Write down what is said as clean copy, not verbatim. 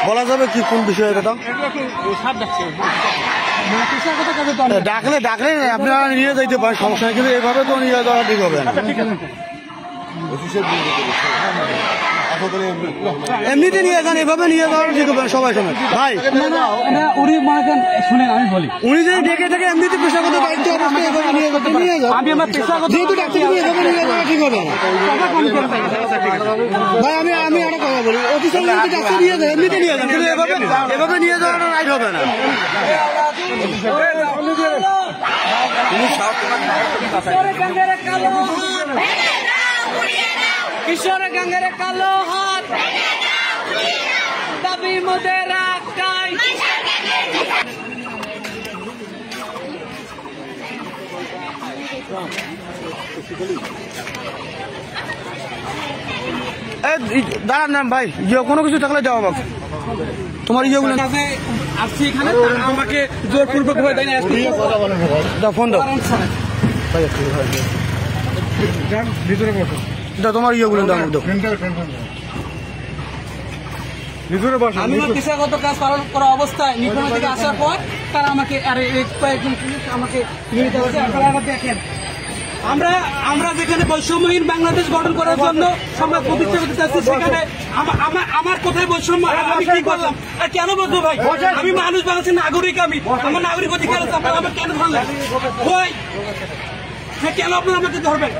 বলা যাবে কি কোন বিষয়ে কথা ডাকলে ডাকলে আপনারা নিয়ে যাইতে পারেন, সমস্যা নেই, কিন্তু এভাবে তো নিয়ে যাওয়া ঠিক হবে না। এমনিতে নিয়ে যান, এভাবে নিয়ে যাওয়া ঠিক হবে সবাই সময়। ভাই শুনেন আমি বলি, উনি যদি ডেকে থাকে এমনিতে পেশাগত দায়িত্ব অবস্থায় এভাবে নিয়ে যাতে নিয়ে যান, যেহেতু ডাক্তার নিয়ে যাবে নিয়ে যাওয়া ঠিক হবে না। ভাই আমি একটা কথা বলি, অফিসার যদি ডাক্তার নিয়ে যায় এমনিতে নিয়ে যান, কিন্তু এভাবে নিয়ে যাওয়াটা রাইট হবে না। কিশোরে গঙ্গের কালো হাত দাবি মোদের একটাই, দাঁড়ান না ভাই, কোনো কিছু থাকলে যাও আমাকে তোমার ইয়েগুলো আসছি এখানে, আমাকে জোরপূর্বক হয়ে দেয় না, ফোন দাও ভিতরে বসো, তোমার ইয়েগুলো দাও দাও। আমি আমার পেশাগত কাজ পালন করা অবস্থায় নিখোঁজ থেকে আসার পর তারা আমাকে কয়েকজন পুলিশ আমাকে নিয়ে যাচ্ছে। আপনারা দেখেন, আমরা যেখানে বৈষম্যহীন বাংলাদেশ গঠন করার জন্য আমরা প্রতিষ্ঠা করতে চাচ্ছি, সেখানে আমার কোথায় বৈষম্য? আমি কি করলাম? আর কেন বলবো ভাই? আমি মানুষ, বাংলাদেশের নাগরিক, আমি আমার নাগরিক অধিকার আছে, আপনারা আমাকে কেন ধরলেন? কেন আপনারা আমাকে ধরবেন?